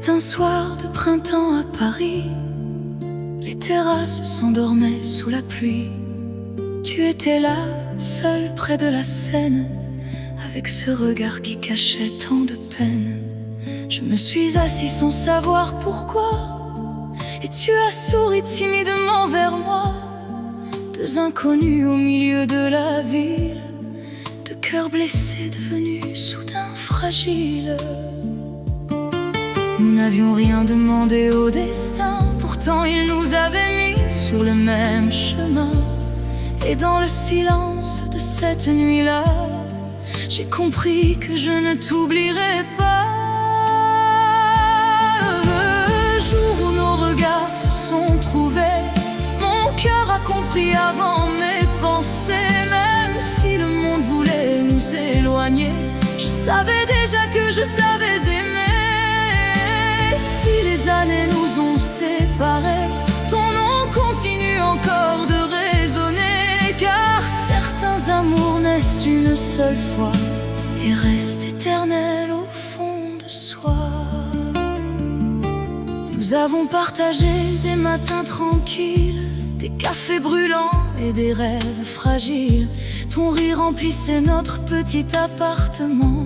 C'était un soir de printemps à Paris. Les terrasses s'endormaient sous la pluie. Tu étais là, seul près de la Seine, avec ce regard qui cachait tant de peine. Je me suis assis sans savoir pourquoi, et tu as souri timidement vers moi. Deux inconnus au milieu de la ville, deux cœurs blessés devenus soudain fragiles. Nous n'avions rien demandé au destin, pourtant il nous avait mis sur le même chemin. Et dans le silence de cette nuit-là, j'ai compris que je ne t'oublierai pas. Le jour où nos regards se sont trouvés, mon cœur a compris avant mes pensées. Même si le monde voulait nous éloigner, je savais déjà que je t'avais aimé. Si les années nous ont séparés, ton nom continue encore de résonner. Car certains amours naissent une seule fois et restent éternels au fond de soi. Nous avons partagé des matins tranquilles, des cafés brûlants et des rêves fragiles. Ton rire remplissait notre petit appartement,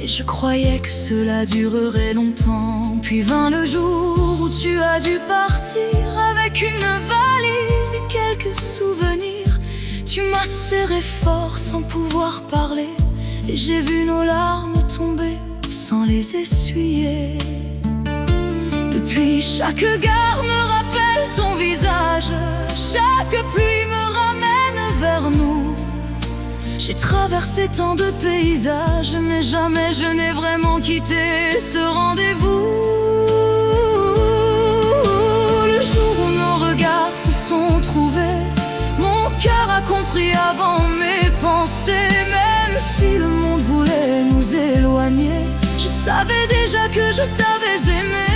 et je croyais que cela durerait longtemps. Puis vint le jour où tu as dû partir, avec une valise et quelques souvenirs. Tu m'as serré fort sans pouvoir parler, et j'ai vu nos larmes tomber sans les essuyer. Depuis, chaque gare me rappelle ton visage, chaque pluie me ramène vers nous. J'ai traversé tant de paysages, mais jamais je n'ai vraiment quitté ce rendez-vous. Le jour où nos regards se sont trouvés, mon cœur a compris avant mes pensées. Même si le monde voulait nous éloigner, je savais déjà que je t'avais aimé.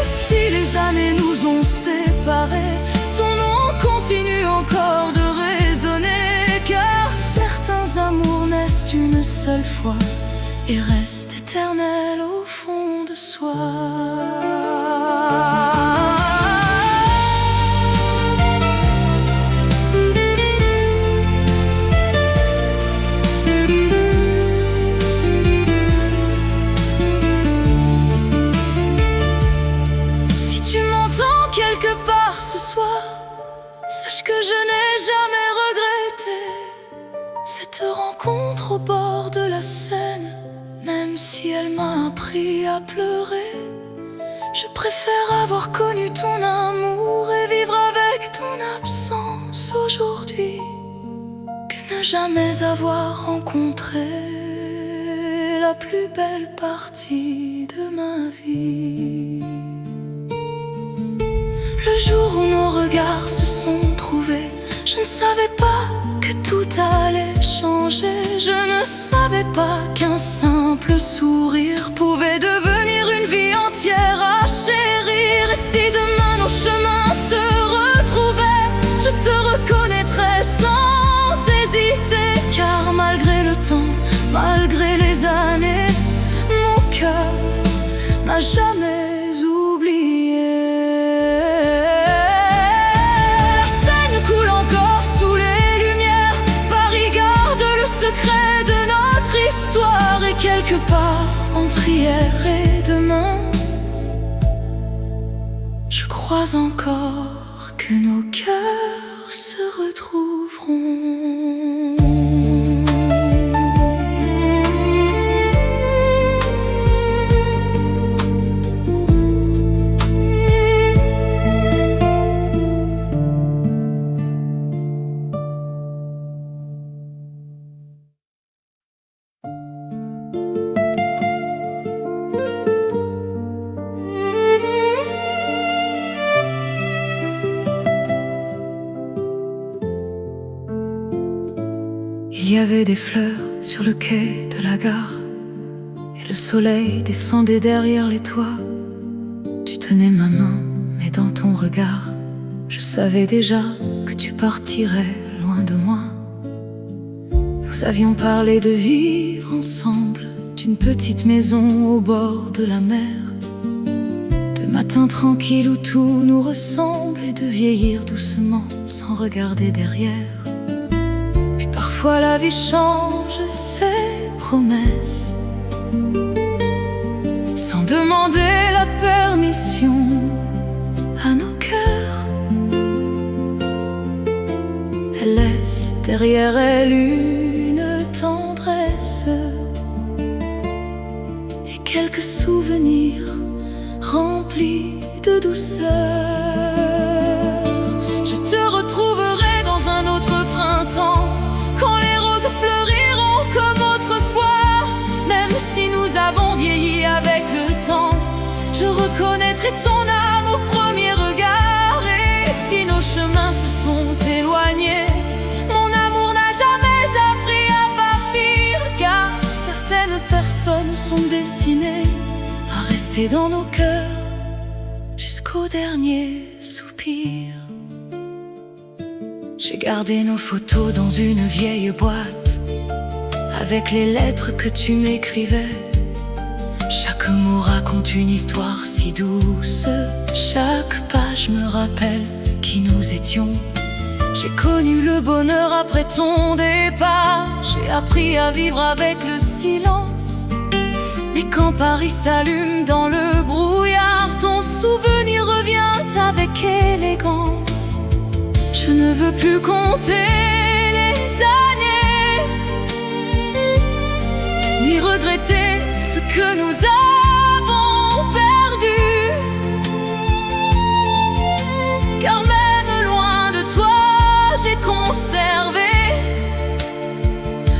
Si les années nous ont séparés, ton nom continue encore de résonner. Car certains amours naissent une seule fois et restent éternels au fond de soi. Si tu m'entends quelque part ce soir, sache que je n'ai jamais regretté cette rencontre au bord de la Seine. Même si elle m'a appris à pleurer, je préfère avoir connu ton amour et vivre avec ton absence aujourd'hui, que ne jamais avoir rencontré la plus belle partie de ma vie. Le jour où nos regards se sont trouvés, je ne savais pas que tout allait changer. Je ne savais pas qu'un simple sourire pouvait devenir une vie entière à chérir. Et si demain nos chemins se retrouvaient, je te reconnaîtrais sans hésiter. Car malgré le temps, malgré les années, mon cœur n'a jamais oublié. Secret de notre histoire, et quelque part entre hier et demain, je crois encore que nos cœurs se retrouveront. Il y avait des fleurs sur le quai de la gare, et le soleil descendait derrière les toits. Tu tenais ma main, mais dans ton regard, je savais déjà que tu partirais loin de moi. Nous avions parlé de vivre ensemble, d'une petite maison au bord de la mer, de matins tranquilles où tout nous ressemble, et de vieillir doucement sans regarder derrière. Puis parfois la vie change ses promesses, sans demander la permission à nos cœurs. Elle laisse derrière elle une tendresse et quelques souvenirs remplis de douceur. Je te retrouverai dans un autre printemps, quand les roses fleuriront comme autrefois. Même si nous avons vieilli avec le temps, je reconnaîtrai ton âme au premier regard. Et si nos chemins se sont éloignés, mon amour n'a jamais appris à partir, car certaines personnes sont destinées à rester dans nos cœurs jusqu'au dernier soupir. J'ai gardé nos photos dans une vieille boîte, avec les lettres que tu m'écrivais. Chaque mot raconte une histoire si douce, chaque page me rappelle qui nous étions. J'ai connu le bonheur après ton départ, j'ai appris à vivre avec le silence. Mais quand Paris s'allume dans le brouillard, ton souvenir revient avec élégance. Je ne veux plus compter les années, ni regretter ce que nous avons perdu, car même loin de toi, j'ai conservé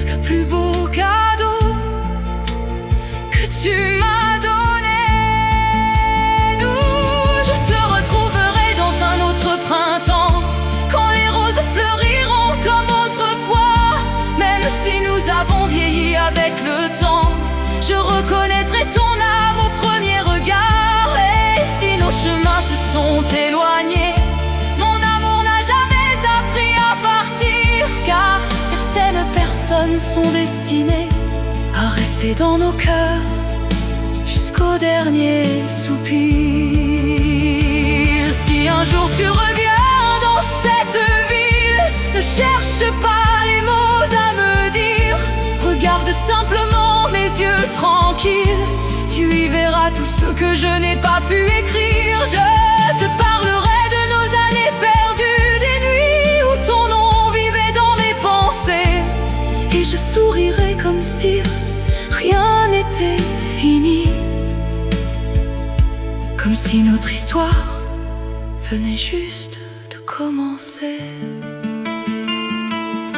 le plus beau cadeau que tu m'as donné. Nous, je te retrouverai dans un autre printemps, quand les roses fleuriront comme autrefois. Même si nous avons vieilli avec le temps, je reconnaîtrai ton âme au premier regard. Et si nos chemins se sont éloignés, mon amour n'a jamais appris à partir, car certaines personnes sont destinées à rester dans nos cœurs jusqu'au dernier soupir. Si un jour tu reviens dans cette ville, ne cherche pas les mots à me dire, regarde simplement mes yeux tranquilles, tu y verras tout ce que je n'ai pas pu écrire. Je te parlerai de nos années perdues, des nuits où ton nom vivait dans mes pensées, et je sourirai comme si rien n'était fini, comme si notre histoire venait juste de commencer.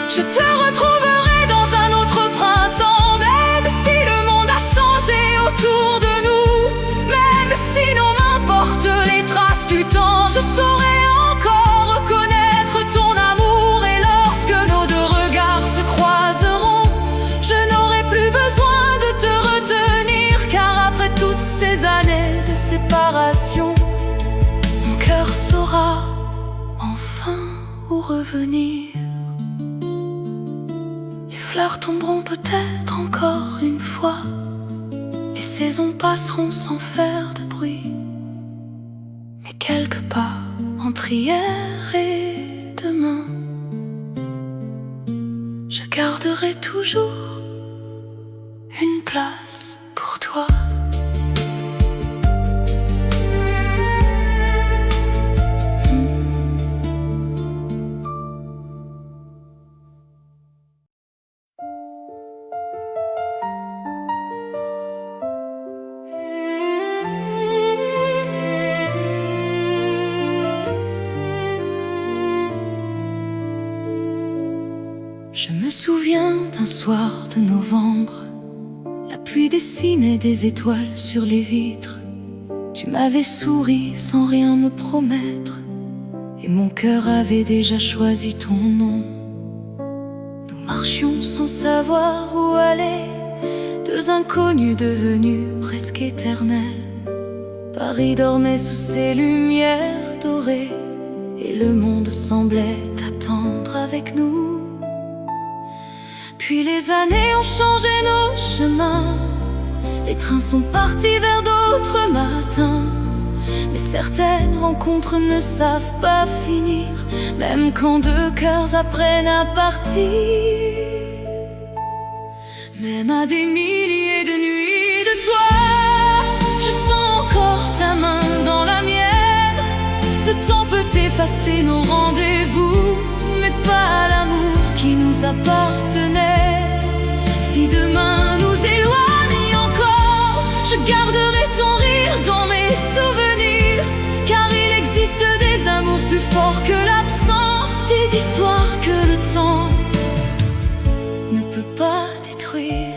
Je te retrouverai dans un autre printemps, même si le monde a changé autour de nous, même si nos mains portent les traces du temps, je saurai encore reconnaître ton amour. Et lorsque nos deux regards se croiseront, je n'aurai plus besoin de te retenir, car après toutes ces années de séparation, mon cœur saura enfin où revenir. Les fleurs tomberont peut-être encore une fois, les saisons passeront sans faire de bruit, mais quelque part entre hier et demain, je garderai toujours une place pour toi. Je me souviens d'un soir de novembre, la pluie dessinait des étoiles sur les vitres. Tu m'avais souri sans rien me promettre, et mon cœur avait déjà choisi ton nom. Nous marchions sans savoir où aller, deux inconnus devenus presque éternels. Paris dormait sous ses lumières dorées, et le monde semblait attendre avec nous. Puis les années ont changé nos chemins, Les trains sont partis vers d'autres matins, mais certaines rencontres ne savent pas finir, même quand deux cœurs apprennent à partir. Même à des milliers de nuits de toi, je sens encore ta main dans la mienne. Le temps peut effacer nos rendez-vous, mais pas l'amour qui nous appartenait. Si demain nous éloigne encore, je garderai ton rire dans mes souvenirs, car il existe des amours plus forts que l'absence, des histoires que le temps ne peut pas détruire.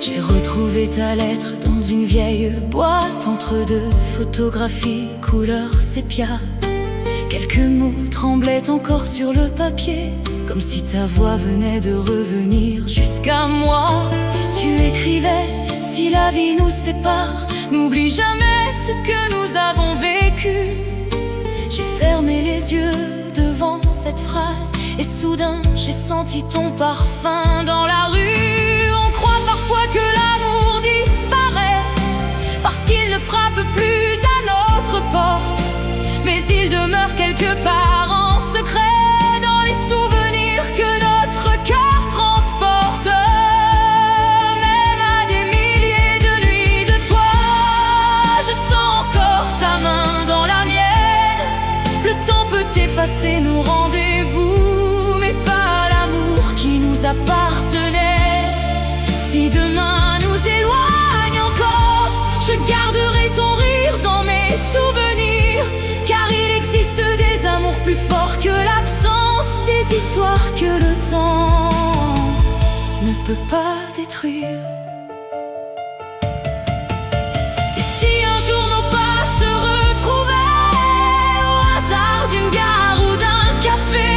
J'ai retrouvé ta lettre dans une vieille boîte, entre deux photographies couleur sépia. Quelques mots tremblaient encore sur le papier, comme si ta voix venait de revenir jusqu'à moi. Tu écrivais: si la vie nous sépare, n'oublie jamais ce que nous avons vécu. J'ai fermé les yeux devant cette phrase, et soudain j'ai senti ton parfum dans la rue. On croit parfois que l'amour disparaît, parce qu'il ne frappe plus à notre porte, mais il demeure quelque part en secret dans les souvenirs que notre cœur transporte. Même à des milliers de nuits de toi, je sens encore ta main dans la mienne. Le temps peut effacer nos rendez-vous, mais pas l'amour qui nous appartenait. Si demain nous éloigne encore, je garderai ton rire dans mes souvenirs, car il existe des amours plus forts que l'absence, des histoires que le temps ne peut pas détruire. Et si un jour nos pas se retrouvaient au hasard d'une gare ou d'un café,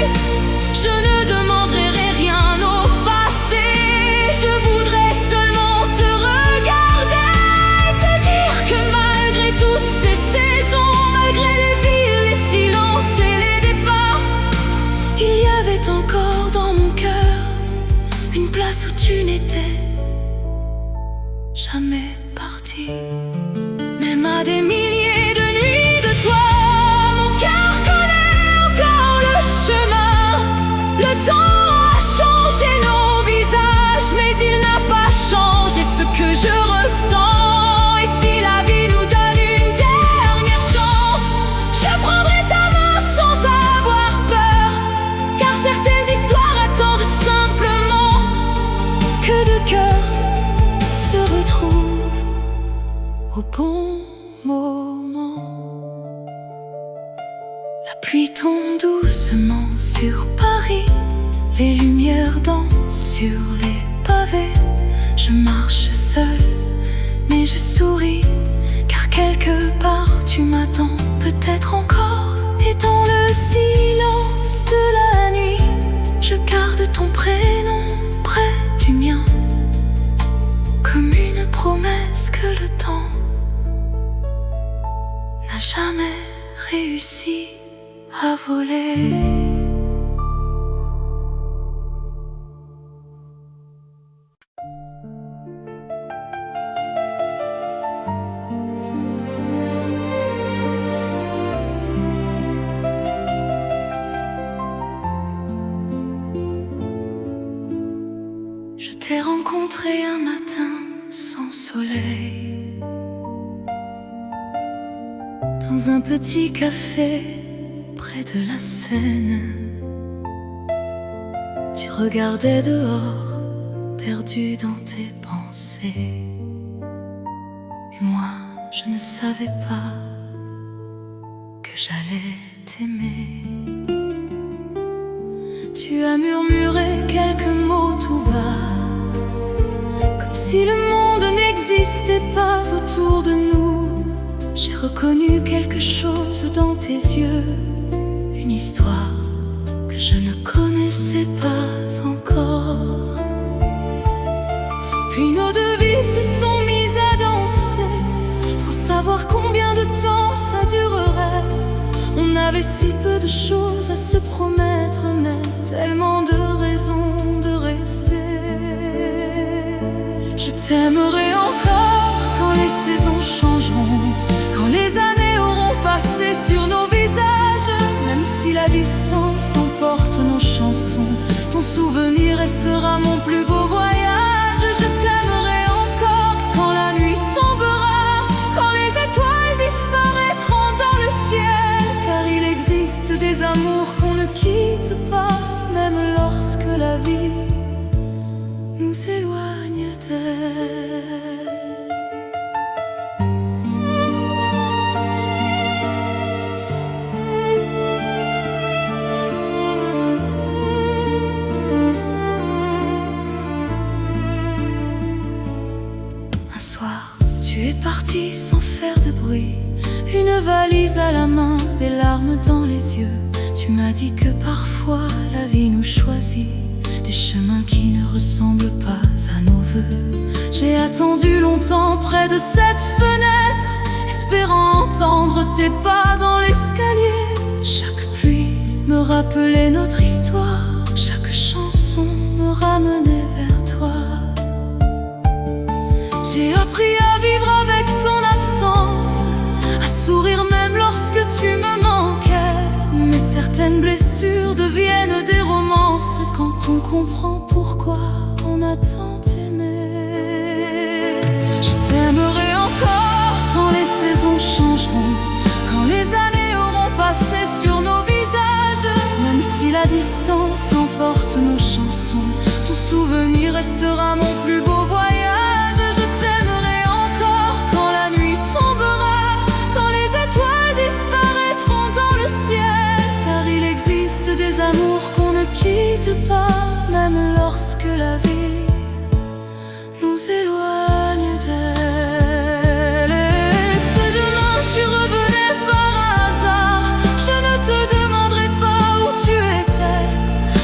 je ne demanderai rien au passé. Je voudrais seulement te regarder et te dire que malgré toutes ces saisons, malgré les villes, les silences et les départs, il y avait encore dans mon cœur une place où tu n'étais jamais parti. Même à des milliers de nuits de toi, mon cœur connaît encore le chemin. Le temps a changé nos visages, mais il n'a pas changé ce que je ressens. Et si la vie nous donne une dernière chance, je prendrai ta main sans avoir peur, car certaines histoires attendent simplement que deux cœurs se retrouvent au bon moment. La pluie tombe doucement sur Paris, les lumières dansent sur les pavés. Je marche seule, mais je souris, car quelque part tu m'attends peut-être encore. Et dans le silence de la nuit, je garde ton prénom près du mien, comme une promesse que le temps n'a jamais réussi à voler. Je t'ai rencontré un matin sans soleil, dans un petit café près de la Seine. Tu regardais dehors, perdu dans tes pensées, et moi je ne savais pas que j'allais t'aimer. Tu as murmuré quelques mots tout bas, comme si le monde n'existait pas autour de nous. J'ai reconnu quelque chose dans tes yeux, une histoire que je ne connaissais pas encore. Puis nos deux vies se sont mises à danser, sans savoir combien de temps ça durerait. On avait si peu de choses à se promettre, mais tellement de raisons de rester. t'aimerai encore quand les saisons changeront, quand les années auront passé sur nos visages. Même si la distance emporte nos chansons, ton souvenir restera mon plus beau voyage. Je t'aimerai encore quand la nuit tombera, quand les étoiles disparaîtront dans le ciel. Car il existe des amours qu'on ne quitte pas, même lorsque la vie nous éloigne d'elle. Un soir, tu es parti sans faire de bruit, une valise à la main, des larmes dans les yeux. Tu m'as dit que parfois la vie nous choisit des chemins qui ne ressemblent pas à nos vœux. J'ai attendu longtemps près de cette fenêtre, espérant entendre tes pas dans l'escalier. Chaque pluie me rappelait notre histoire, chaque chanson me ramenait vers toi. J'ai appris à vivre avec ton absence, à sourire même lorsque tu me manquais. Mais certaines blessures deviennent des romances quand on comprend pourquoi on a tant aimé. Je t'aimerai encore quand les saisons changeront, quand les années auront passé sur nos visages. Même si la distance emporte nos chansons, ton souvenir restera mon plus beau voyage. Je t'aimerai encore quand la nuit tombera, quand les étoiles disparaîtront dans le ciel. Car il existe des amours qu'on ne quitte pas, même lorsque la vie nous éloigne d'elle. Et si demain tu revenais par hasard, je ne te demanderai pas où tu étais.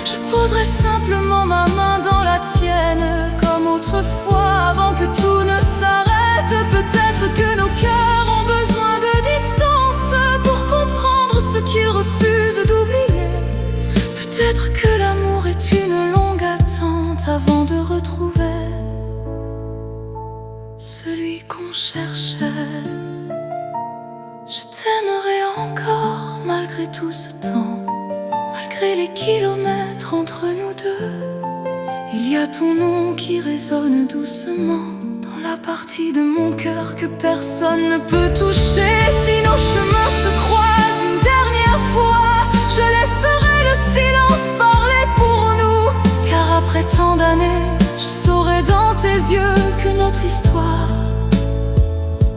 Je poserai simplement ma main dans la tienne, comme autrefois avant que tout ne s'arrête. Peut-être que nos cœurs ont besoin de distance pour comprendre ce qu'ils refusent d'oublier. Peut-être que l'amour est une longue attente avant de retrouver celui qu'on cherchait. Je t'aimerai encore malgré tout ce temps, malgré les kilomètres entre nous deux. Il y a ton nom qui résonne doucement dans la partie de mon cœur que personne ne peut toucher. Si nos chemins se croisent une dernière fois, je laisserai le silence parler pour nous. Car après tant d'années, je saurai dans tes yeux que notre histoire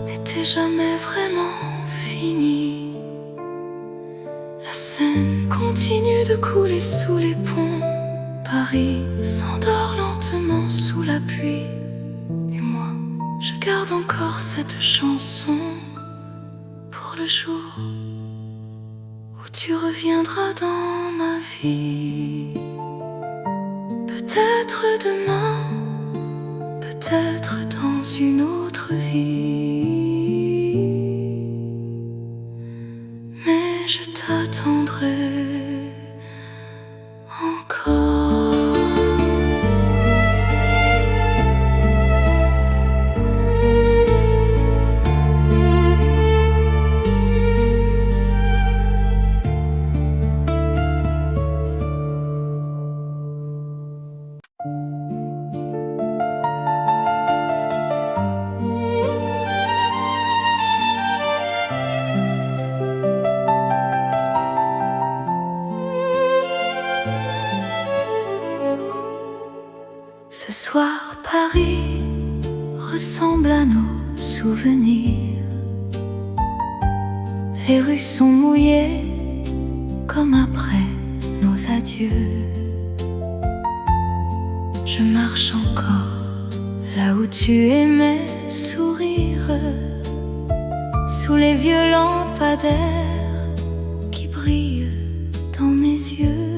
n'était jamais vraiment finie. La Seine continue de couler sous les ponts, Paris s'endort lentement sous la pluie. Et moi, je garde encore cette chanson pour le jour où tu reviendras dans ma vie. Peut-être demain, peut-être dans une autre vie, mais je t'attendrai encore. Ce soir, Paris ressemble à nos souvenirs. Les rues sont mouillées comme après nos adieux. Je marche encore là où tu aimais sourire, sous les vieux lampadaires qui brillent dans mes yeux.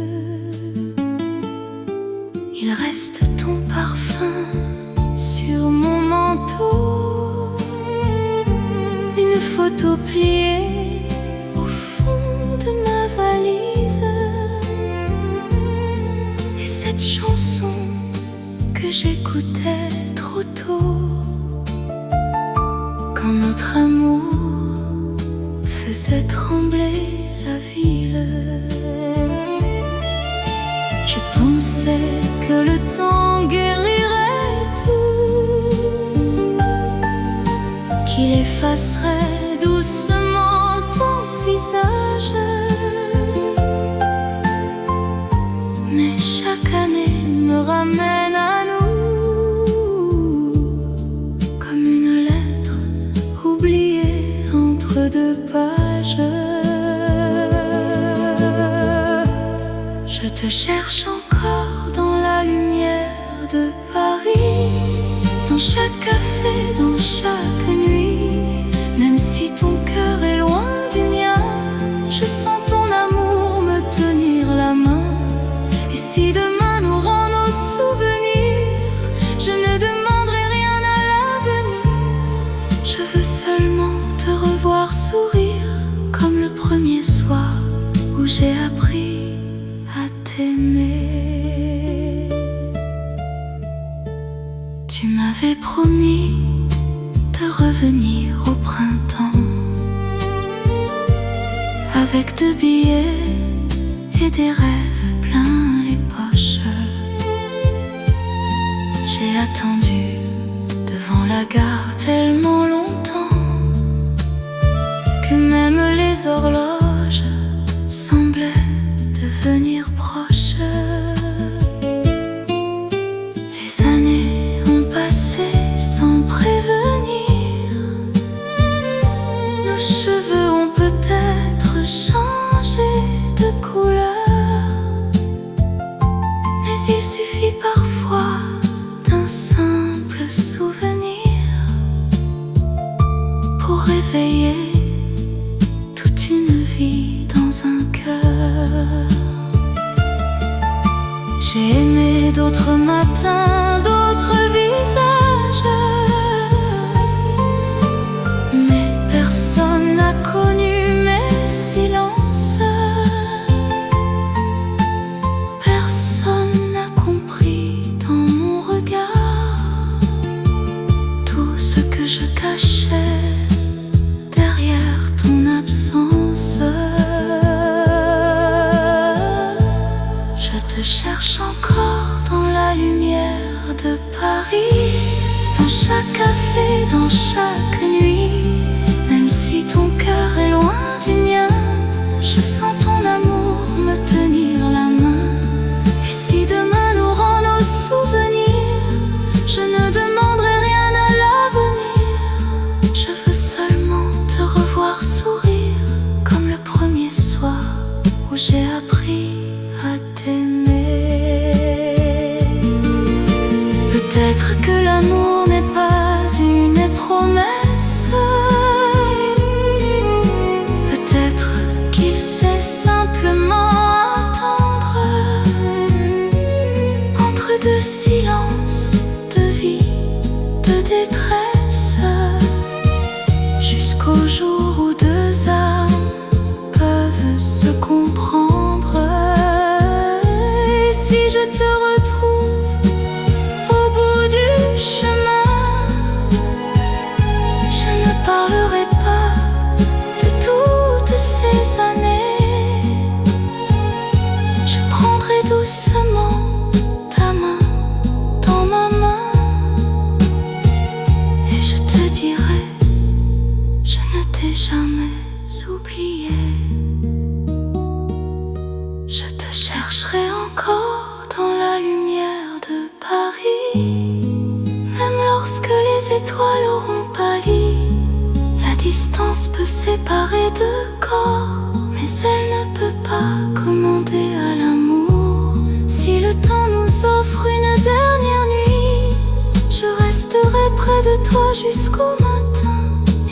Il reste ton parfum sur mon manteau, une photo pliée au fond de ma valise, et cette chanson que j'écoutais trop trop tôt, quand notre amour faisait trembler la ville. Je pensais que le temps guérirait tout, qu'il effacerait doucement ton visage. Mais chaque année me ramène à nous, comme une lettre oubliée entre deux pages. Je te cherche encore dans la lumière de Paris, dans chaque café, dans chaque nuit. Même si ton cœur est loin du mien, je sens ton amour me tenir la main. Et si demain nous rend nos souvenirs, je ne demanderai rien à l'avenir. Je veux seulement te revoir sourire, comme le premier soir où j'ai appris à t'aimer. Tu m'avais promis de revenir au printemps, avec 2 billets et des rêves plein les poches. J'ai attendu devant la gare tellement longtemps que même les horloges semblaient devenir proches. Les années ont passé sans prévenir, nos cheveux ont peut-être changé de couleur, mais il suffit parfois d'un simple souvenir pour réveiller toute une vie dans un cœur. J'ai aimé d'autres matins, d'autres visages, mais personne n'a connu mes silences. Personne n'a compris dans mon regard tout ce que je cachais derrière ton absence. Je te cherche encore dans la lumière de Paris, dans chaque café, dans chaque nuit. Même si ton cœur est loin du mien, je sens ton amour me tenir la main. Et si demain nous rend nos souvenirs, je ne demanderai rien à l'avenir. Je veux seulement te revoir sourire, comme le premier soir où j'ai appris à t'aimer. Peut-être que l'amour n'est pas une promesse, peut-être qu'il sait simplement attendre entre 2 silences de vie, de détresse, jusqu'au jour où 2 âmes peuvent se comprendre. Et si je te retrouve au bout du chemin, je ne parlerai pas de toutes ces années. Je prendrai doucement ta main dans ma main, et je te dirai, je ne t'ai jamais oublié. Je te chercherai encore dans la lumière de Paris, même lorsque les étoiles auront pâli. La distance peut séparer 2 corps, mais elle ne peut pas commander à l'amour. Si le temps nous offre une dernière nuit, je resterai près de toi jusqu'au matin,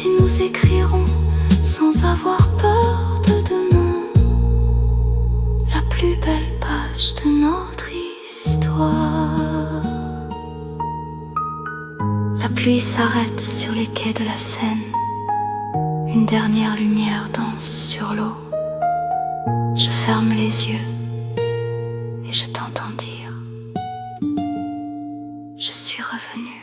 et nous écrirons sans avoir peur de demain la plus belle page de notre histoire. La pluie s'arrête sur les quais de la Seine, une dernière lumière danse sur l'eau. Je ferme les yeux et je t'entends dire: je suis revenu.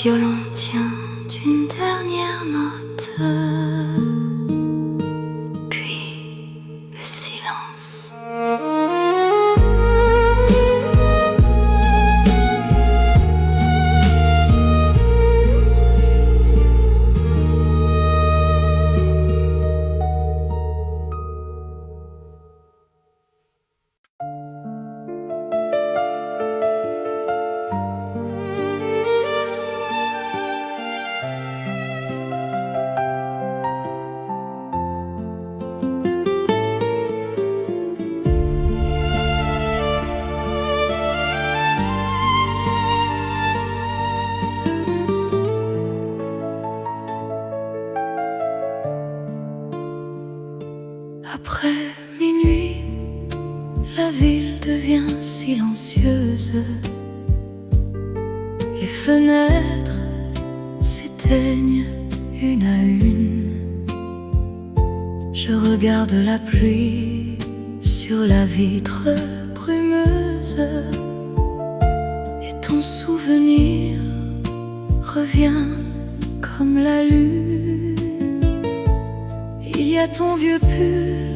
violon tient d'une dernière note, puis le silence. Après minuit, la ville devient silencieuse. Les fenêtres s'éteignent une à une. Je regarde la pluie sur la vitre brumeuse, et ton souvenir revient comme la lune. Il y a ton vieux pull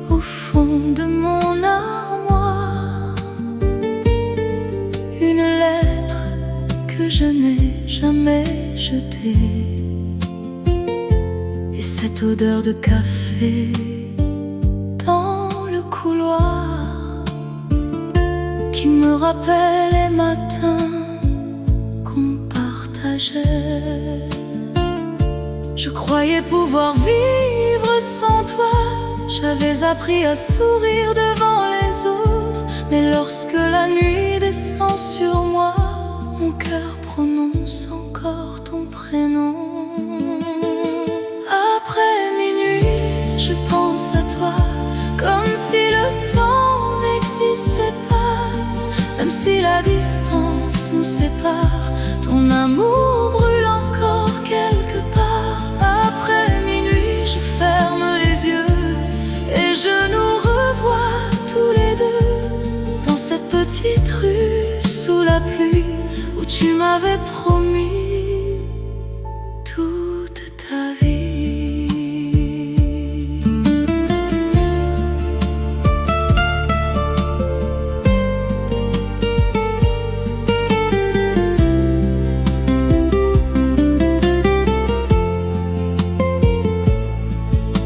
au fond de mon armoire, une lettre que je n'ai jamais jetée, et cette odeur de café dans le couloir qui me rappelle les matins qu'on partageait. Je croyais pouvoir vivre sans toi, j'avais appris à sourire devant les autres. Mais lorsque la nuit descend sur moi, mon cœur prononce encore ton prénom. Après minuit, je pense à toi comme si le temps n'existait pas. Même si la distance nous sépare, ton amour brûle encore quelque part. Après minuit, je ferme les yeux et je nous revois tous les deux dans cette petite rue sous la pluie où tu m'avais promis toute ta vie.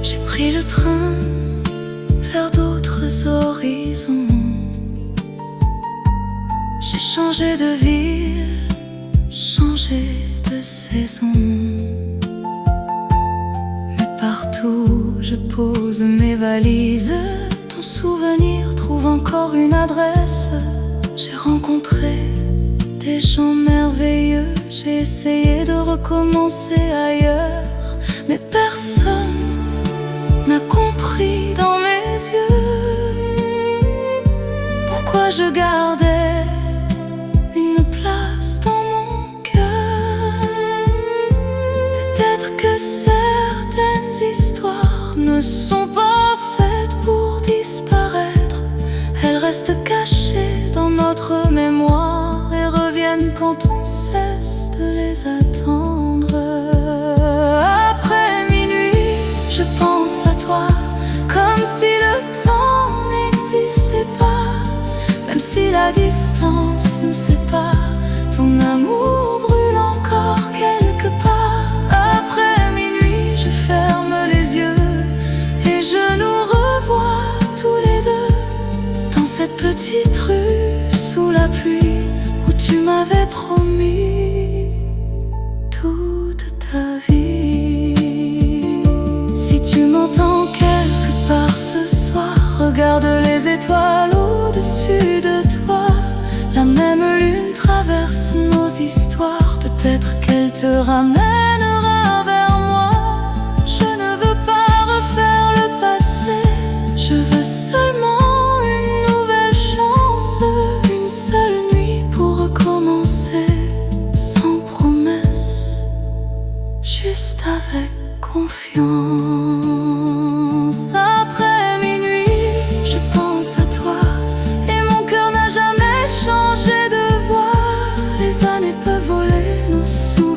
J'ai pris le train vers d'autres horizons. J'ai changé de ville, changé de saison. Mais partout où je pose mes valises, ton souvenir trouve encore une adresse. J'ai rencontré des gens merveilleux, j'ai essayé de recommencer ailleurs, mais personne n'a compris dans mes yeux pourquoi je gardais une place dans mon cœur. Peut-être que certaines histoires ne sont pas faites pour disparaître. Elles restent cachées dans notre mémoire et reviennent quand on cesse de les attendre. Après minuit, je pense à toi comme si le temps n'existait pas. Même si la distance nous sépare, ton amour brûle encore quelque part. Après minuit, je ferme les yeux et je nous revois tous les deux dans cette petite rue sous la pluie où tu m'avais promis toute ta vie. Si tu m'entends quelque part ce soir, regarde les étoiles au-dessus de toi. La même lune traverse nos histoires, peut-être qu'elle te ramènera vers moi. Je ne veux pas refaire le passé, je veux seulement une nouvelle chance. Une seule nuit pour recommencer, sans promesse, juste avec confiance. Après minuit, je pense à toi et mon cœur n'a jamais changé de voix. Les années peuvent voler nos souvenirs,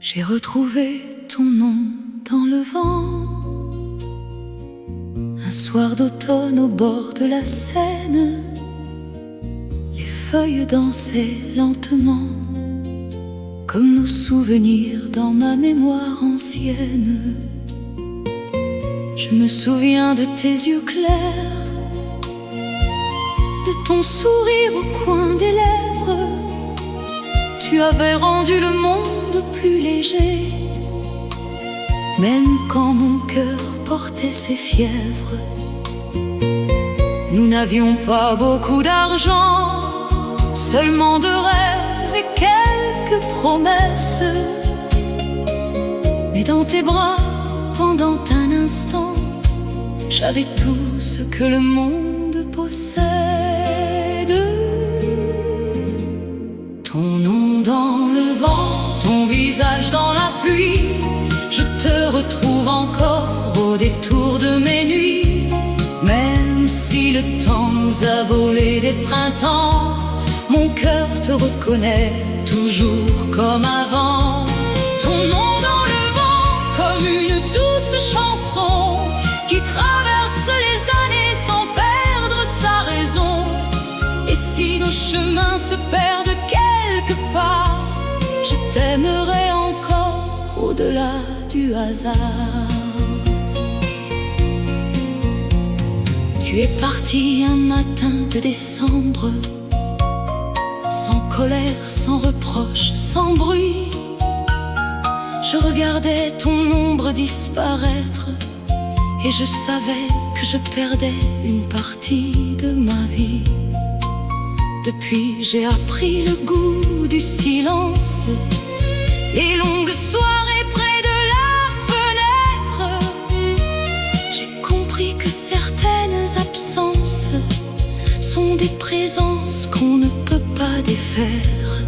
J'ai retrouvé ton nom dans le vent, un soir d'automne au bord de la Seine. Les feuilles dansaient lentement, comme nos souvenirs dans ma mémoire ancienne. Je me souviens de tes yeux clairs, de ton sourire au coin des lèvres. Tu avais rendu le monde plus léger, même quand mon cœur portait ses fièvres. Nous n'avions pas beaucoup d'argent, seulement de rêves et quelques promesses. Mais dans tes bras, pendant un instant, j'avais tout ce que le monde possède. Ton nom dans le vent, ton visage dans la pluie, je te retrouve encore au détour de mes nuits. Même si le temps nous a volé des printemps, mon cœur te reconnaît toujours comme avant. Ton nom dans le vent, comme une douce chanson qui traverse les années sans perdre sa raison. Et si nos chemins se perdent quelque part, je t'aimerai encore au-delà du hasard. Tu es parti un matin de décembre, sans colère, sans reproche, sans bruit. Je regardais ton ombre disparaître, et je savais que je perdais une partie de ma vie. Depuis, j'ai appris le goût du silence, les longues soirées près de la fenêtre. J'ai compris que certaines absences sont des présences qu'on ne peut pas défaire.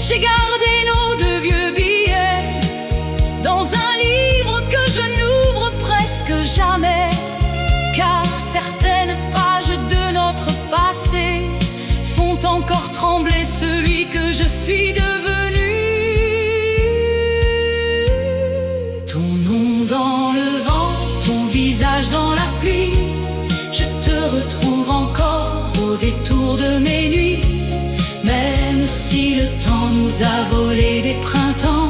J'ai gardé nos deux vieux billets dans un livre que je n'ouvre presque jamais, car certaines pages de notre passé font encore trembler celui que je suis devenu. Ton nom dans le vent, ton visage dans la pluie, je te retrouve encore au détour de mes nuits. Même si le temps nous a volé des printemps,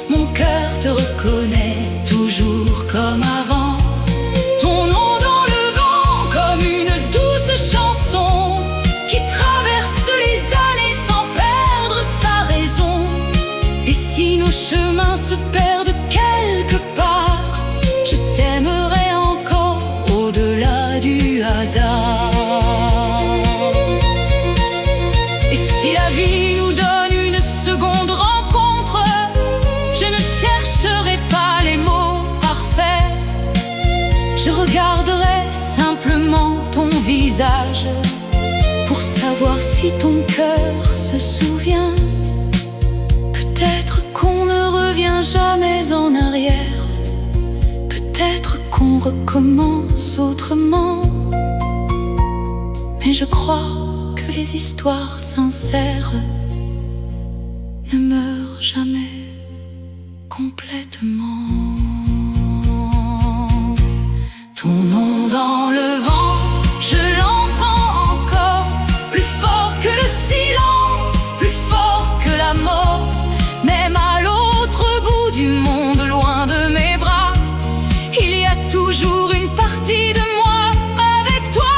mon cœur te reconnaît toujours comme avant. Ton nom dans le vent, comme une douce chanson qui traverse les années sans perdre sa raison. Et si nos chemins se perdent quelque part, je t'aimerai encore au-delà du hasard. Et si la vie nous donne une seconde rencontre, je ne chercherai pas les mots parfaits. Je regarderai simplement ton visage pour savoir si ton cœur se souvient. Peut-être qu'on ne revient jamais en arrière, peut-être qu'on recommence autrement. Mais je crois que les histoires sincères ne meurent jamais complètement. Ton nom dans le vent, je l'entends encore, plus fort que le silence, plus fort que la mort. Même à l'autre bout du monde, loin de mes bras, il y a toujours une partie de moi avec toi.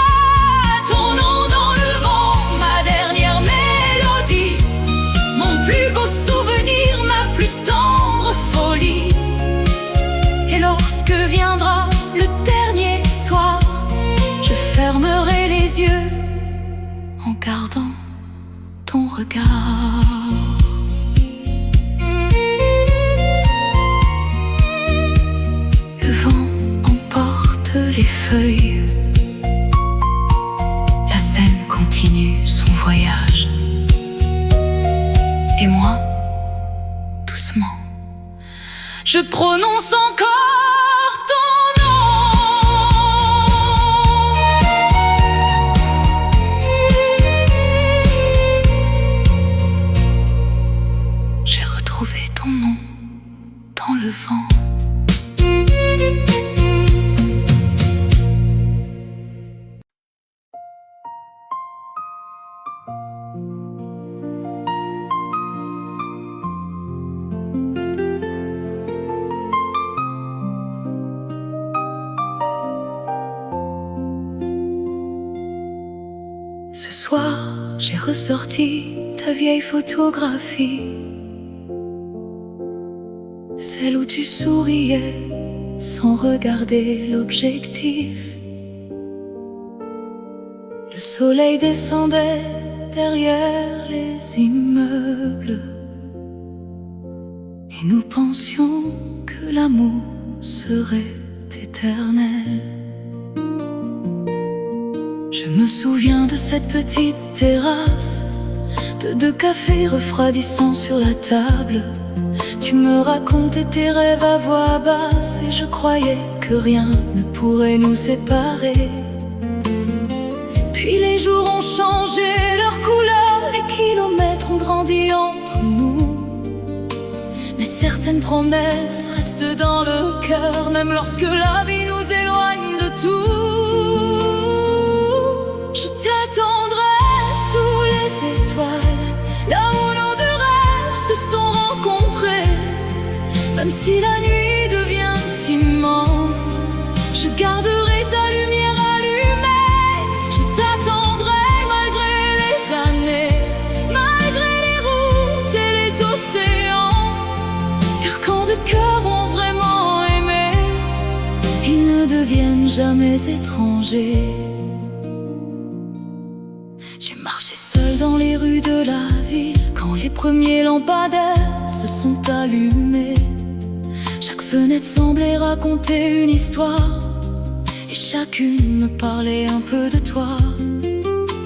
Ton nom dans le vent, ma dernière mélodie, mon plus beau souvenir, ma plus tendre folie. Et lorsque viendra le dernier soir, je fermerai les yeux en gardant ton regard. Le vent emporte les feuilles, la Seine continue son voyage. Et moi, doucement, je prononce encore ton nom. J'ai Ce soir, j'ai ressorti ta vieille photographie, celle où tu souriais sans regarder l'objectif. Le soleil descendait derrière les immeubles et nous pensions que l'amour serait éternel. Je me souviens de cette petite terrasse, de deux cafés refroidissants sur la table. Tu me racontais tes rêves à voix basse et je croyais que rien ne pourrait nous séparer. Puis les jours ont changé leur couleur, les kilomètres ont grandi entre nous. Mais certaines promesses restent dans le cœur, même lorsque la vie nous éloigne de tout. Je t'attendrai sous les étoiles, là où nos deux rêves se sont rencontrés. Même si la nuit devient immense, je garderai ta lumière allumée. Je t'attendrai malgré les années, malgré les routes et les océans. Car quand deux cœurs ont vraiment aimé, ils ne deviennent jamais étrangers. J'ai marché seul dans les rues de la ville quand les premiers lampadaires se sont allumés. Chaque fenêtre semblait raconter une histoire et chacune me parlait un peu de toi.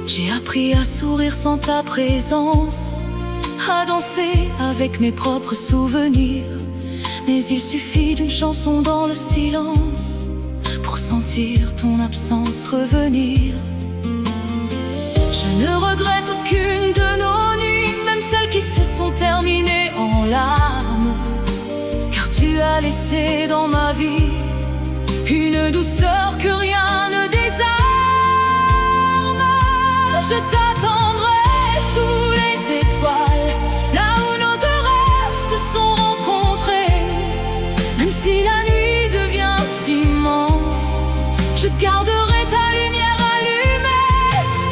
J'ai appris à sourire sans ta présence, à danser avec mes propres souvenirs. Mais il suffit d'une chanson dans le silence pour sentir ton absence revenir. Je ne regrette aucune de nos nuits, même celles qui se sont terminées en larmes. Car tu as laissé dans ma vie une douceur que rien ne désarme. Je t'attendrai sous les étoiles, là où nos deux rêves se sont rencontrés. Même si la nuit devient immense, je garderai ta lumière allumée.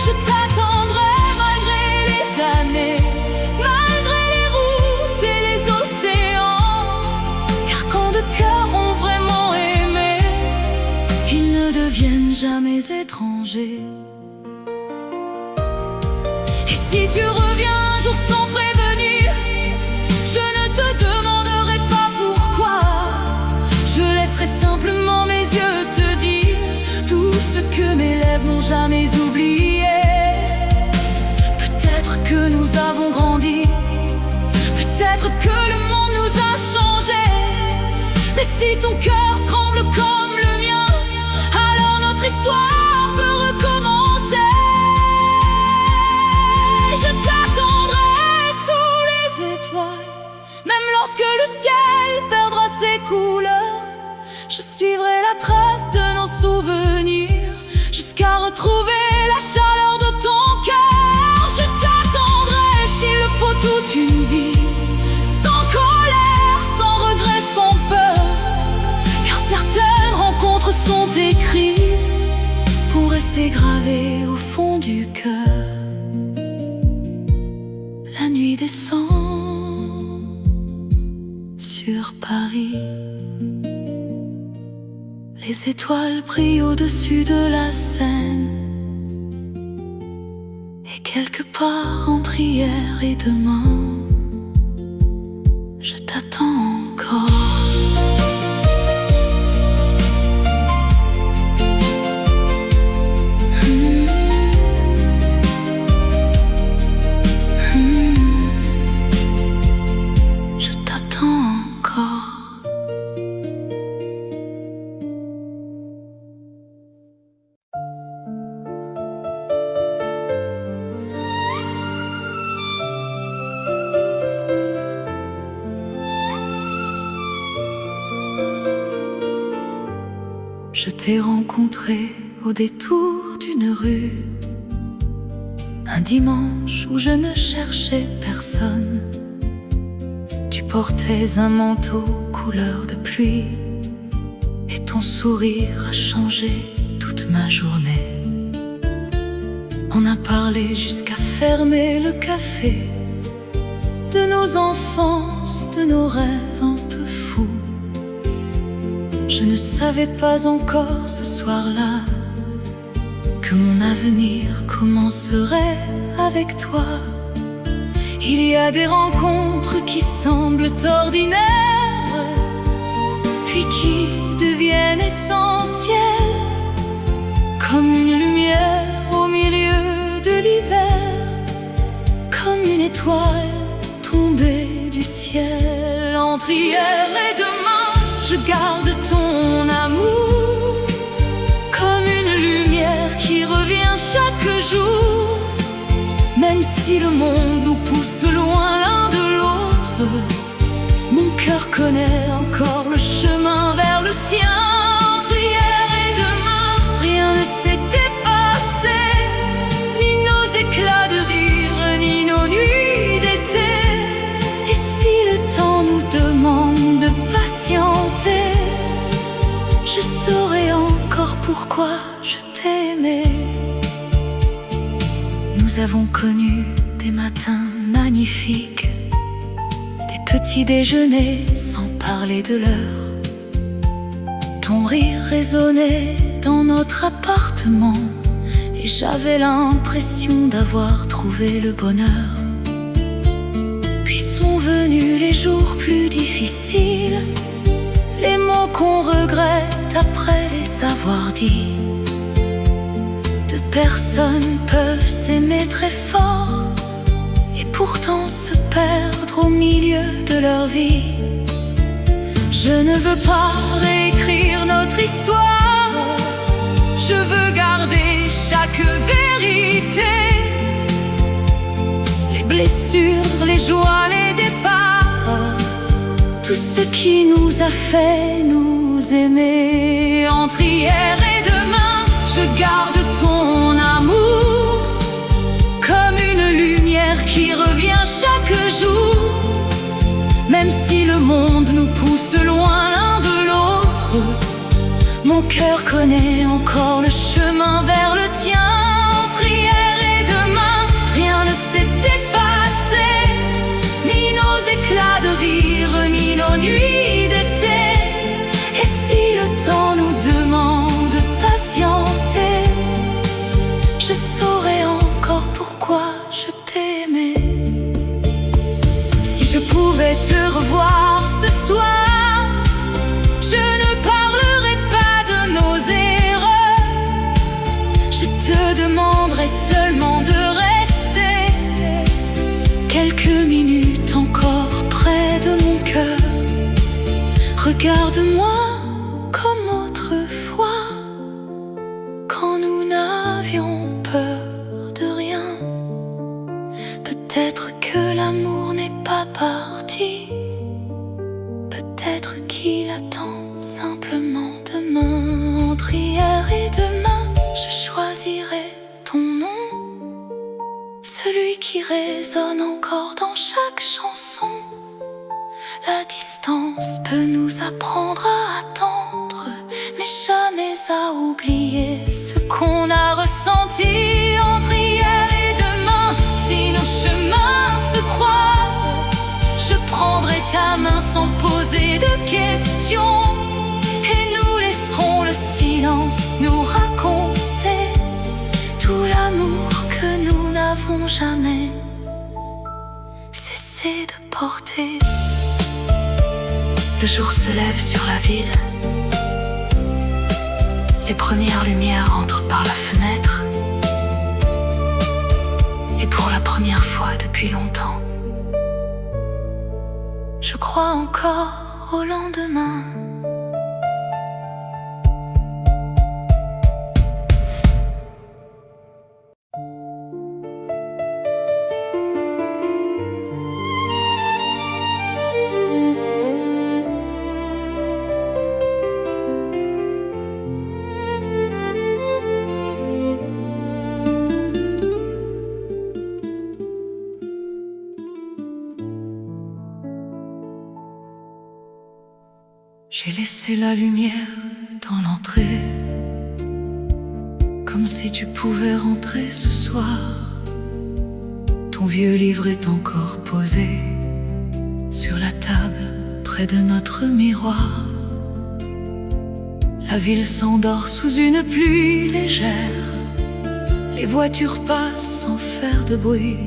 Je t'attendrai malgré les années, malgré les routes et les océans. Car quand deux cœurs ont vraiment aimé, ils ne deviennent jamais étrangers. Et si tu reviens un jour sans prévenir, je ne te demanderai pas pourquoi. Je laisserai simplement mes yeux te dire tout ce que mes lèvres n'ont jamais oublié. Peut-être que nous avons grandi, peut-être que le monde nous a changé. Mais si ton cœur tremble comme le mien, alors notre histoire peut recommencer. Je t'attendrai sous les étoiles, même lorsque le ciel perdra ses couleurs. Je suivrai la trace de nos souvenirs jusqu'à retrouver la chaleur de ton cœur. Je t'attendrai s'il le faut toute une vie, sans colère, sans regret, sans peur. Car certaines rencontres sont écrites pour rester gravées au fond du cœur. La nuit descend sur Paris, les étoiles brillent au-dessus de la Seine. Et quelque part entre hier et demain, je t'attends encore. Je t'attends encore. Je t'ai rencontré au détour d'une rue, un dimanche où je ne cherchais personne. Tu portais un manteau couleur de pluie et ton sourire a changé toute ma journée. On a parlé jusqu'à fermer le café, de nos enfances, de nos rêves un peu fous. Je ne savais pas encore ce soir-là que mon avenir commencerait avec toi. Il y a des rencontres qui semblent ordinaires, puis qui deviennent essentielles, comme une lumière au milieu de l'hiver, comme une étoile tombée du ciel. Entre hier et demain, je garde ton amour, comme une lumière qui revient chaque jour. Même si le monde nous pousse loin l'un de l'autre, mon cœur connaît encore le chemin vers le tien. Entre hier et demain, rien ne s'est effacé, ni nos éclats de rire, ni nos nuits d'été. Et si le temps nous demande de patienter, je saurai encore pourquoi je t'aimais. Nous avons connu des matins magnifiques, des petits déjeuners sans parler de l'heure. Ton rire résonnait dans notre appartement, et j'avais l'impression d'avoir trouvé le bonheur. Puis sont venus les jours plus difficiles, les mots qu'on regrette après les avoir dits. Deux personnes peuvent s'aimer très fort et pourtant se perdre au milieu de leur vie. Je ne veux pas réécrire notre histoire, je veux garder chaque vérité. Les blessures, les joies, les départs, tout ce qui nous a fait nous aimer. Entre hier et demain, je garde ton amour, comme une lumière qui revient chaque jour. Même si le monde nous pousse loin l'un de l'autre, mon cœur connaît encore le chemin vers le tien. Entre hier et demain, rien ne s'est effacé, ni nos éclats de rire, ni nos nuits d'été. Et si le temps nous demande de patienter, je saurai encore pourquoi je t'aimais. Si je pouvais te revoir ce soir, je ne parlerai pas de nos erreurs. Je te demanderai seulement de rester quelques minutes encore près de mon cœur. Regarde-moi comme autrefois, quand nous n'avions peur de rien. Peut-être que l'amour n'est pas parti, peut-être qu'il attend simplement demain. Entre hier et demain, je choisirai ton nom, celui qui résonne encore dans chaque chanson. La distance peut nous apprendre à attendre, mais jamais à oublier ce qu'on a ressenti. Entre hier et demain, si nos chemins se croisent, je prendrai ta main sans poser de questions, et nous laisserons le silence nous raconter tout l'amour que nous n'avons jamais cessé de porter. Le jour se lève sur la ville, les premières lumières entrent par la fenêtre, et pour la première fois depuis longtemps, je crois encore au lendemain. J'ai laissé la lumière dans l'entrée, comme si tu pouvais rentrer ce soir. Ton vieux livre est encore posé sur la table près de notre miroir. La ville s'endort sous une pluie légère. Les voitures passent sans faire de bruit.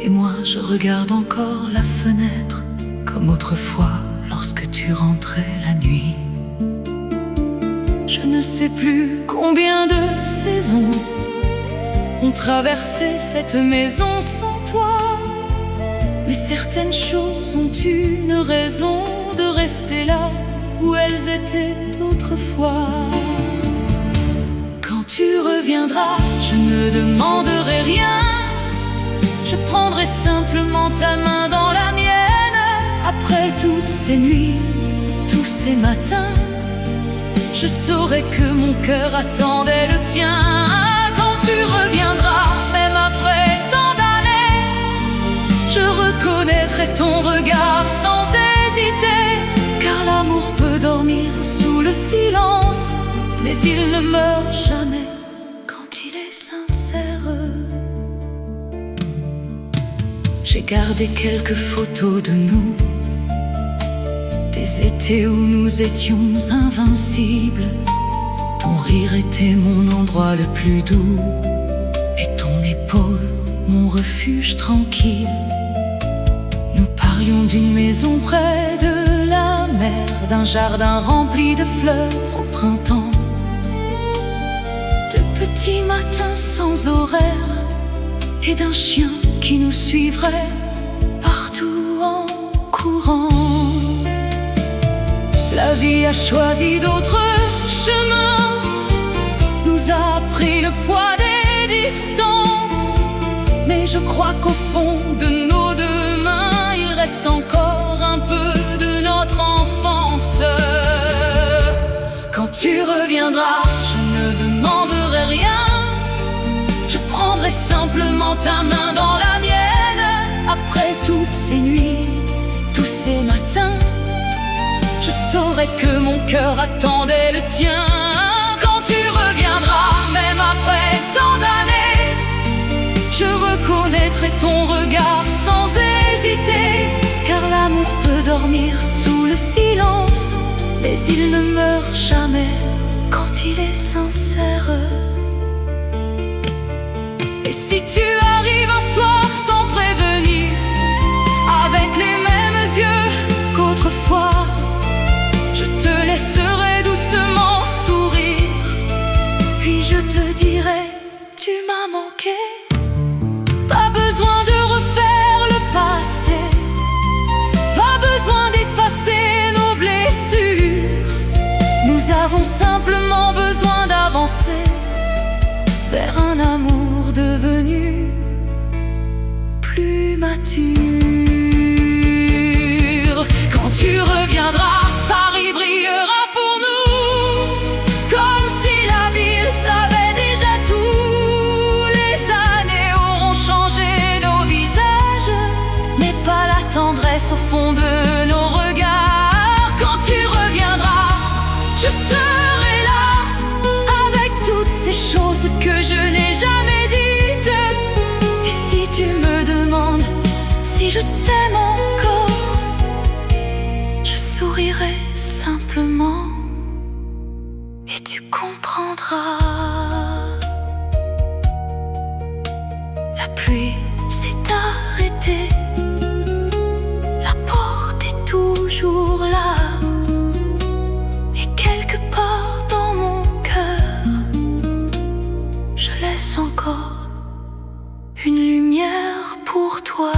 Et moi je regarde encore la fenêtre, comme autrefois lorsque tu rentrais la nuit. Je ne sais plus combien de saisons ont traversé cette maison sans toi, mais certaines choses ont une raison de rester là où elles étaient autrefois. Quand tu reviendras, je ne demanderai rien. Je prendrai simplement ta main dans la mienne. Après toutes ces nuits, tous ces matins, je saurai que mon cœur attendait le tien. Quand tu reviendras, même après tant d'années, je reconnaîtrai ton regard sans hésiter. Car l'amour peut dormir sous le silence, mais il ne meurt jamais quand il est sincère. J'ai gardé quelques photos de nous, des étés où nous étions invincibles. Ton rire était mon endroit le plus doux, et ton épaule mon refuge tranquille. Nous parlions d'une maison près de la mer, d'un jardin rempli de fleurs au printemps, de petits matins sans horaire, et d'un chien qui nous suivrait partout en courant. La vie a choisi d'autres chemins, nous a appris le poids des distances, mais je crois qu'au fond de nos deux mains, il reste encore un peu de notre enfance. Quand tu reviendras, je ne demanderai rien. Je prendrai simplement ta main dans la mienne. Après toutes ces nuits, tous ces matins, je saurai que mon cœur attendait le tien. Quand tu reviendras, même après tant d'années, je reconnaîtrai ton regard sans hésiter. Car l'amour peut dormir sous le silence, mais il ne meurt jamais quand il est sincère. Et si tu arrives un soir sans prévenir, avec les mêmes yeux qu'autrefois, je te laisserai doucement sourire, puis je te dirai, tu m'as manqué. Pas besoin de refaire le passé, pas besoin d'effacer nos blessures. Nous avons simplement besoin d'avancer vers un amour devenu plus mature. Quand tu reviendras, Paris brillera pour nous, comme si la ville savait déjà tout. Les années auront changé nos visages, mais pas la tendresse au fond de nos regards. Quand tu reviendras, je serai là, avec toutes ces choses que je n'ai jamais dites. Et si tu me demandes si je t'aime encore, je sourirai simplement et tu comprendras. La pluie s'est arrêtée, la porte est toujours là, et quelque part dans mon cœur, je laisse encore une lumière pour toi.